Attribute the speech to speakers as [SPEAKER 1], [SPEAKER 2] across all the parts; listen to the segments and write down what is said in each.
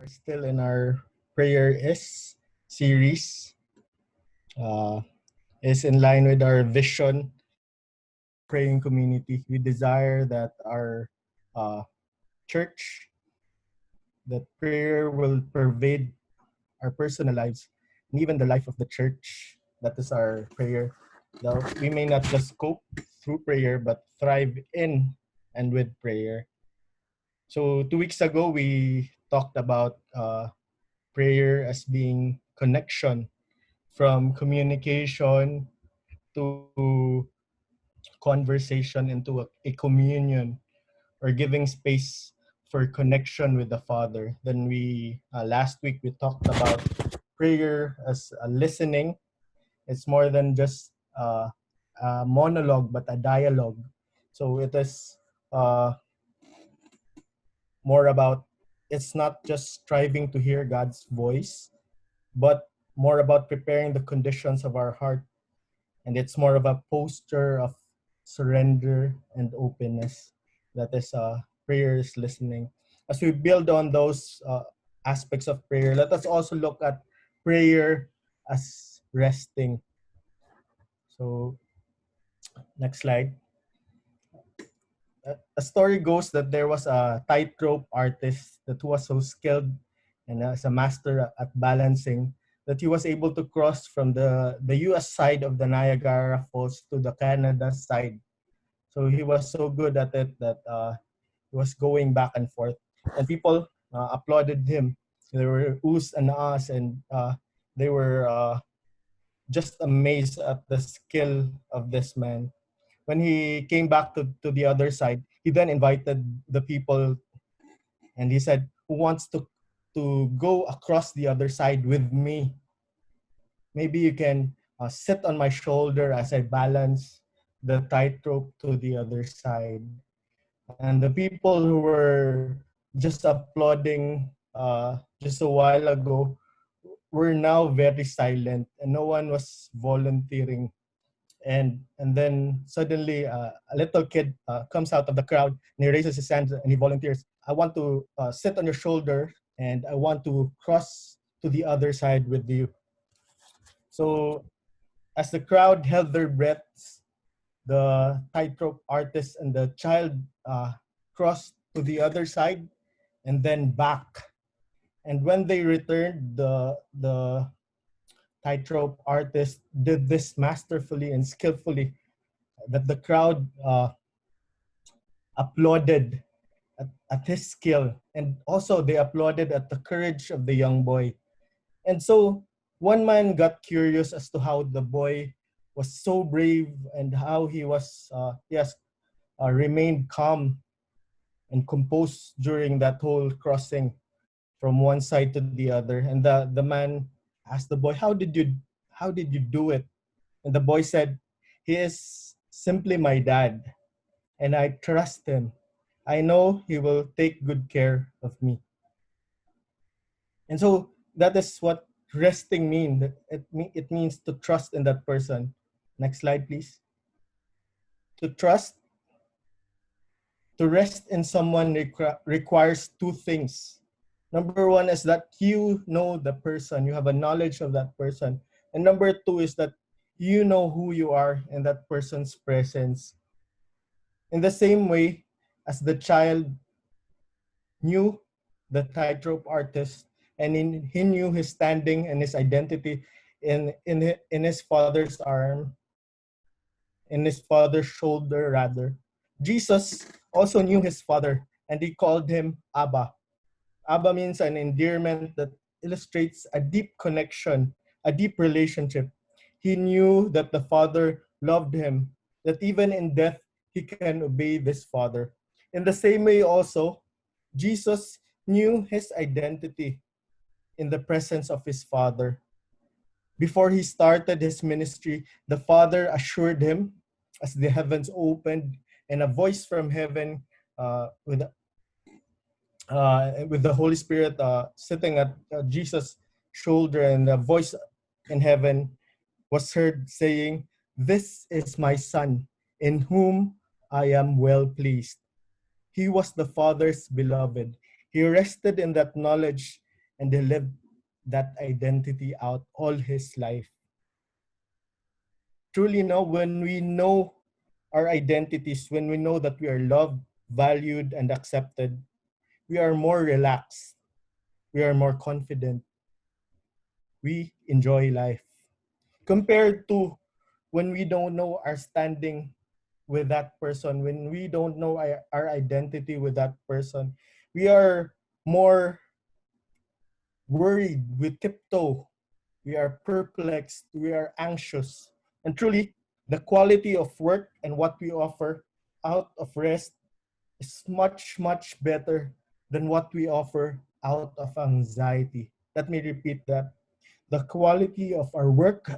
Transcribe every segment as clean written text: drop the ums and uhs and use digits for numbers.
[SPEAKER 1] Are still in our prayer is series. Uh, is in line with our vision, praying community. We desire that our uh, church, that prayer will pervade our personal lives and even the life of the church. That is our prayer. Now, we may not just cope through prayer, but thrive in and with prayer. So 2 weeks ago, we talked about prayer as being connection, from communication to conversation into a communion, or giving space for connection with the Father. Then we last week we talked about prayer as listening. It's more than just a monologue, but a dialogue. So it is more about, it's not just striving to hear God's voice, but more about preparing the conditions of our heart. And it's more of a posture of surrender and openness. That is prayer is listening. As we build on those aspects of prayer, let us also look at prayer as resting. So next slide. A story goes that there was a tightrope artist that was so skilled and as a master at balancing that he was able to cross from the US side of the Niagara Falls to the Canada side. So he was so good at it that he was going back and forth. And people applauded him. There were oohs and ahs, and they were just amazed at the skill of this man. When he came back to the other side, he then invited the people and he said, "Who wants to go across the other side with me? Maybe you can sit on my shoulder as I balance the tightrope to the other side." And the people who were just applauding just a while ago were now very silent, and no one was volunteering. And then suddenly a little kid comes out of the crowd and he raises his hand and he volunteers. "I want to sit on your shoulder and I want to cross to the other side with you." So as the crowd held their breaths, the tightrope artist and the child crossed to the other side and then back. And when they returned, the tightrope artist did this masterfully and skillfully that the crowd applauded at his skill, and also they applauded at the courage of the young boy. And so one man got curious as to how the boy was so brave and how he was remained calm and composed during that whole crossing from one side to the other. And the man asked the boy, how did you do it?" And the boy said, "He is simply my dad, and I trust him. I know he will take good care of me." And so that is what resting means. It means to trust in that person. Next slide, please. To trust, to rest in someone requires two things. Number one is that you know the person, you have a knowledge of that person. And number two is that you know who you are in that person's presence. In the same way as the child knew the tightrope artist, and he knew his standing and his identity in his father's arm, in his father's shoulder rather. Jesus also knew his father, and he called him Abba. Abba means an endearment that illustrates a deep connection, a deep relationship. He knew that the Father loved him, that even in death, he can obey this Father. In the same way, also, Jesus knew his identity in the presence of his Father. Before he started his ministry, the Father assured him as the heavens opened and a voice from heaven with the Holy Spirit sitting at Jesus' shoulder, and a voice in heaven was heard saying, "This is my Son, in whom I am well pleased." He was the Father's beloved. He rested in that knowledge and he lived that identity out all his life. Truly, no, when we know our identities, when we know that we are loved, valued, and accepted, we are more relaxed, we are more confident, we enjoy life. Compared to when we don't know our standing with that person, when we don't know our identity with that person, we are more worried, we tiptoe, we are perplexed, we are anxious. And truly, the quality of work and what we offer out of rest is much, much better than what we offer out of anxiety. Let me repeat that. The quality of our work,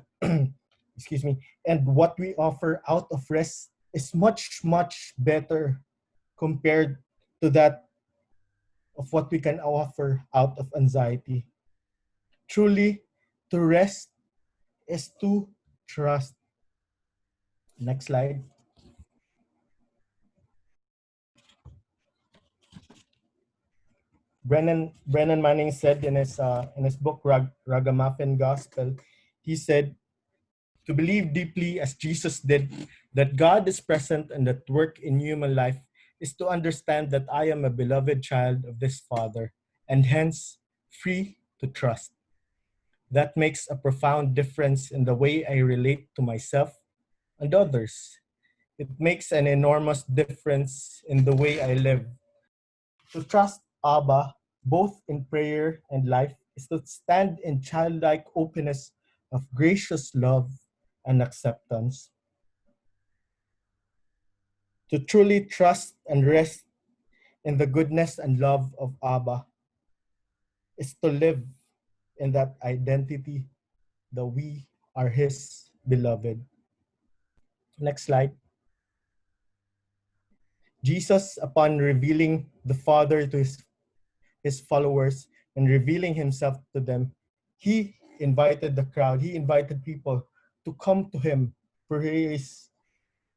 [SPEAKER 1] excuse me, and what we offer out of rest is much, much better compared to that of what we can offer out of anxiety. Truly, to rest is to trust. Next slide. Brennan Manning said in his book Ragamuffin Gospel, he said, to believe deeply as Jesus did that God is present and at work in human life is to understand that I am a beloved child of this Father and hence free to trust. That makes a profound difference in the way I relate to myself and others. It makes an enormous difference in the way I live. To trust Abba, both in prayer and life, is to stand in childlike openness of gracious love and acceptance. To truly trust and rest in the goodness and love of Abba is to live in that identity that we are His beloved. Next slide. Jesus, upon revealing the Father to his followers and revealing himself to them, he invited the crowd, he invited people to come to him. For he is,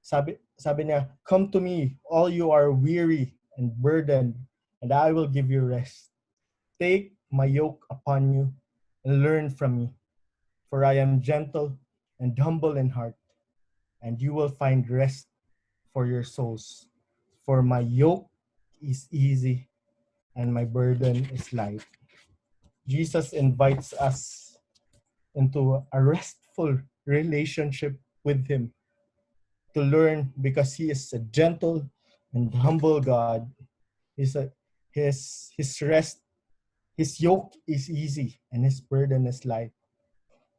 [SPEAKER 1] sabi niya, come to me, all you are weary and burdened, and I will give you rest. Take my yoke upon you and learn from me, for I am gentle and humble in heart, and you will find rest for your souls. For my yoke is easy and my burden is light. Jesus invites us into a restful relationship with Him to learn because He is a gentle and humble God. His rest, His yoke is easy and His burden is light.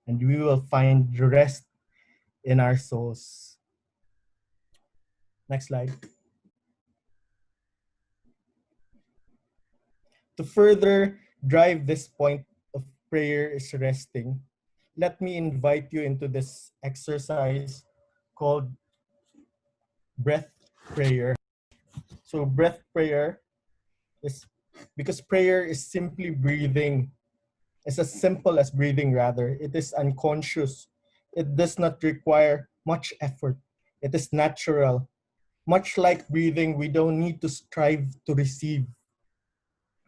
[SPEAKER 1] And we will find rest in our souls. Next slide. To further drive this point of prayer is resting, let me invite you into this exercise called breath prayer. So breath prayer is because prayer is simply breathing. It's as simple as breathing rather. It is unconscious. It does not require much effort. It is natural. Much like breathing, we don't need to strive to receive.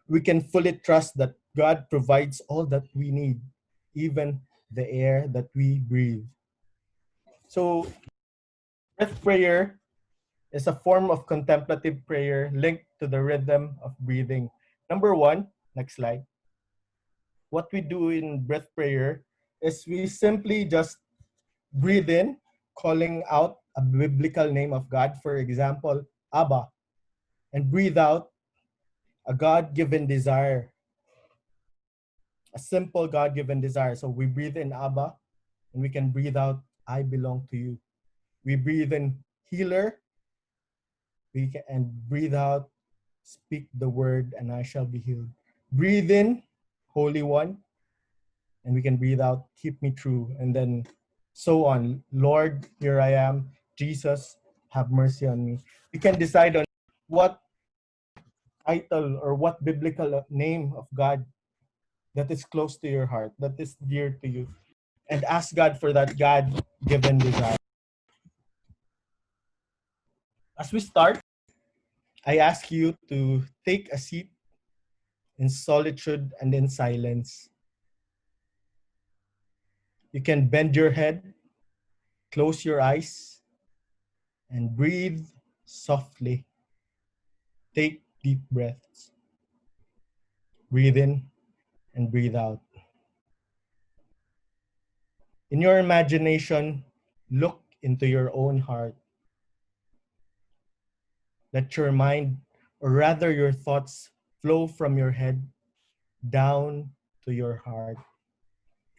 [SPEAKER 1] We can fully trust that God provides all that we need, even the air that we breathe. So breath prayer is a form of contemplative prayer linked to the rhythm of breathing. Number one, next slide. What we do in breath prayer is we simply just breathe in, calling out a biblical name of God, for example, Abba, and breathe out a God-given desire, a simple God-given desire. So we breathe in Abba, and we can breathe out, I belong to you. We breathe in healer, and breathe out, speak the word, and I shall be healed. Breathe in, Holy One, and we can breathe out, keep me true, and then so on. Lord, here I am. Jesus, have mercy on me. You can decide on what title or what biblical name of God that is close to your heart, that is dear to you, and ask God for that God-given desire. As we start, I ask you to take a seat in solitude and in silence. You can bend your head, close your eyes, and breathe softly. Take deep breaths. Breathe in and breathe out. In your imagination, look into your own heart. Let your mind, or rather your thoughts, flow from your head down to your heart.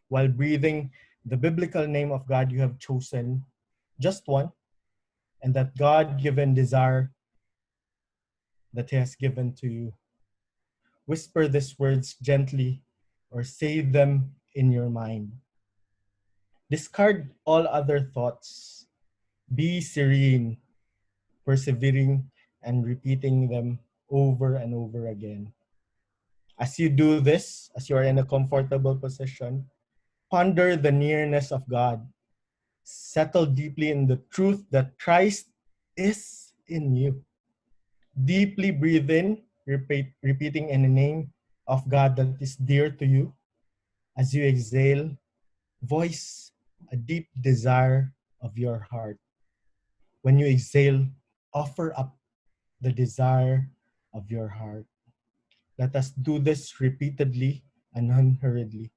[SPEAKER 1] While breathing the biblical name of God you have chosen, just one, and that God given desire that He has given to you. Whisper these words gently or say them in your mind. Discard all other thoughts. Be serene, persevering, and repeating them over and over again. As you do this, as you are in a comfortable position, ponder the nearness of God. Settle deeply in the truth that Christ is in you. Deeply breathe in, repeating in the name of God that is dear to you. As you exhale, voice a deep desire of your heart. When you exhale, offer up the desire of your heart. Let us do this repeatedly and unhurriedly.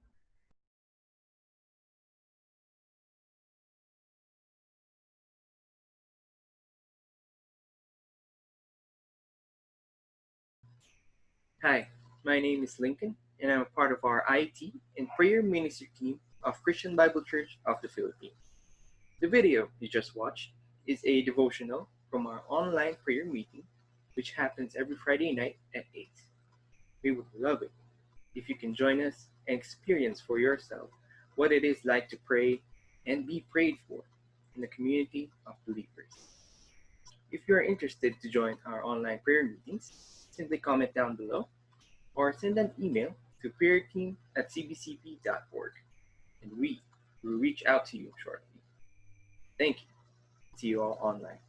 [SPEAKER 2] Hi, my name is Lincoln, and I'm a part of our IT and prayer ministry team of Christian Bible Church of the Philippines. The video you just watched is a devotional from our online prayer meeting, which happens every Friday night at 8. We would love it if you can join us and experience for yourself what it is like to pray and be prayed for in a community of believers. If you are interested to join our online prayer meetings, simply comment down below or send an email to prayerteam@cbcp.org, and we will reach out to you shortly. Thank you. See you all online.